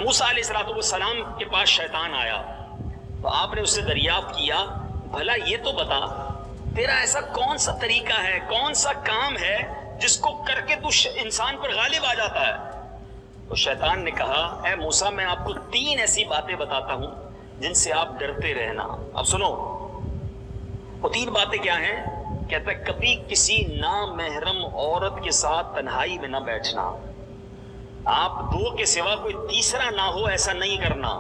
موسیٰ علیہ السلام کے پاس شیطان آیا تو آپ نے اس سے دریافت کیا بھلا یہ تو بتا تیرا ایسا کون سا طریقہ ہے، کون سا کام ہے جس کو کر کے تو انسان پر غالب آ جاتا ہے؟ تو شیطان نے کہا اے موسیٰ میں آپ کو 3 ایسی باتیں بتاتا ہوں جن سے آپ ڈرتے رہنا۔ اب سنو وہ 3 باتیں کیا ہیں؟ کہتا ہے کبھی کسی نامحرم عورت کے ساتھ تنہائی میں نہ بیٹھنا، آپ 2 کے سوا کوئی تیسرا نہ ہو ایسا نہیں کرنا۔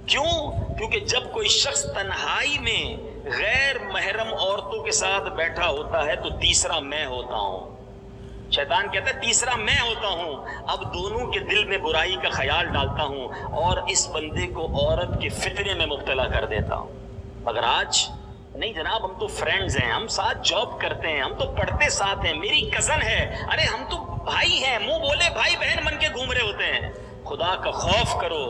کیوں؟ کیونکہ جب کوئی شخص تنہائی میں غیر محرم عورتوں کے ساتھ بیٹھا ہوتا ہے تو تیسرا میں ہوتا ہوں۔ شیطان کہتا ہے تیسرا میں ہوتا ہوں، اب دونوں کے دل میں برائی کا خیال ڈالتا ہوں اور اس بندے کو عورت کے فتنے میں مبتلا کر دیتا ہوں۔ مگر آج نہیں جناب، ہم تو فرینڈز ہیں، ہم ساتھ جاب کرتے ہیں، ہم تو پڑھتے ساتھ ہیں، میری کزن ہے، ارے ہم تو بھائی ہیں، منہ بولے بھائی بہن بن کے گھوم رہے ہوتے ہیں۔ خدا کا خوف کرو،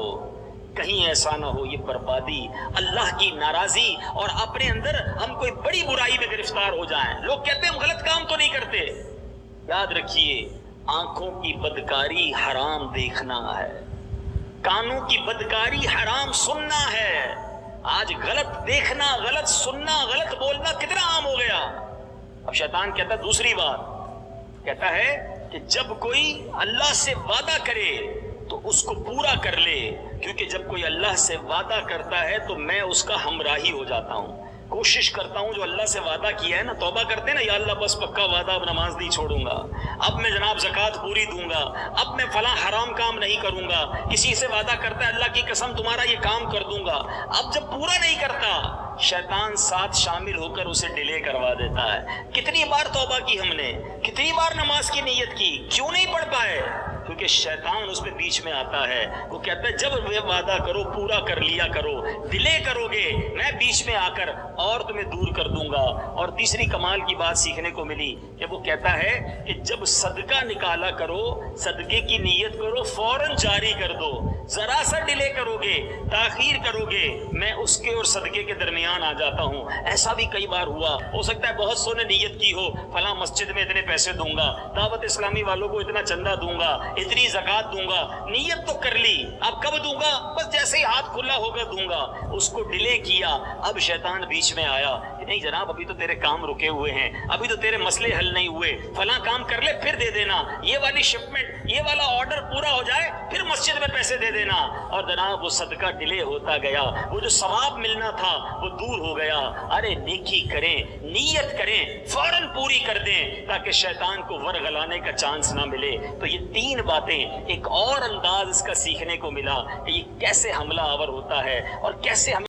کہیں ایسا نہ ہو یہ بربادی، اللہ کی ناراضی اور اپنے اندر ہم کوئی بڑی برائی میں گرفتار ہو جائیں۔ لوگ کہتے ہیں ہم غلط کام تو نہیں کرتے، یاد رکھیے آنکھوں کی بدکاری حرام دیکھنا ہے، کانوں کی بدکاری حرام سننا ہے۔ آج غلط دیکھنا، غلط سننا، غلط بولنا کتنا عام ہو گیا۔ اب شیطان کہتا ہے دوسری بات، کہتا ہے کہ جب کوئی اللہ سے وعدہ کرے تو اس کو پورا کر لے، کیونکہ جب کوئی اللہ سے وعدہ کرتا ہے تو میں اس کا ہمراہی ہو جاتا ہوں۔ کوشش کرتا ہوں جو اللہ سے وعدہ کیا ہے نا، توبہ کرتے ہیں نا، یا اللہ بس پکا وعدہ، اب نماز نہیں چھوڑوں گا، اب میں جناب زکوٰۃ پوری دوں گا، اب میں فلاں حرام کام نہیں کروں گا۔ کسی سے وعدہ کرتا ہے اللہ کی قسم تمہارا یہ کام کر دوں گا، اب جب پورا نہیں کرتا شیطان ساتھ شامل ہو کر اسے ڈیلے کروا دیتا ہے۔ کتنی بار توبہ کی ہم نے، کتنی بار نماز کی نیت کی، کیوں نہیں پڑھ پائے؟ کیونکہ شیطان اس میں بیچ میں آتا ہے، وہ کہتا ہے جب وہ وعدہ کرو پورا کر لیا کرو، ڈیلے کرو گے میں بیچ میں آ کر اور تمہیں دور کر دوں گا۔ اور تیسری کمال کی بات سیکھنے کو ملی کہ وہ کہتا ہے کہ جب صدقہ نکالا کرو، صدقے کی نیت کرو، فوراً جاری کر دو، ذرا سا ڈیلے کرو گے، تاخیر کرو گے، میں اس کے اور صدقے کے درمیان آ جاتا ہوں۔ ایسا بھی کئی بار ہوا، ہو سکتا ہے بہت سو نے نیت کی ہو فلاں مسجد میں اتنے پیسے دوں گا، دعوت اسلامی والوں کو اتنا چندہ دوں گا، اتنی زکوٰۃ دوں گا، نیت تو کر لی، اب کب دوں گا؟ بس جیسے ہی ہاتھ کھلا ہوگا دوں گا، اس کو ڈیلے کیا۔ اب شیطان بیچ میں آیا کہ نہیں جناب ابھی تو تیرے کام رکے ہوئے ہیں، ابھی تو تیرے مسئلے حل نہیں ہوئے، فلاں کام کر لے پھر دے دینا، یہ والی شپمنٹ، یہ والا آرڈر پورا ہو جائے پھر مسجد میں پیسے دے دینا۔ اور جناب وہ صدقہ ڈیلے ہوتا گیا، وہ جو ثواب ملنا تھا وہ دور ہو گیا۔ ارے نیکی کریں، نیت کریں، فوراً پوری کر دیں تاکہ شیطان کو ورغلانے کا چانس نہ ملے۔ تو یہ 3 باتیں، ایک اور انداز اس کا سیکھنے کو ملا کہ یہ کیسے حملہ آور ہوتا ہے اور کیسے ہم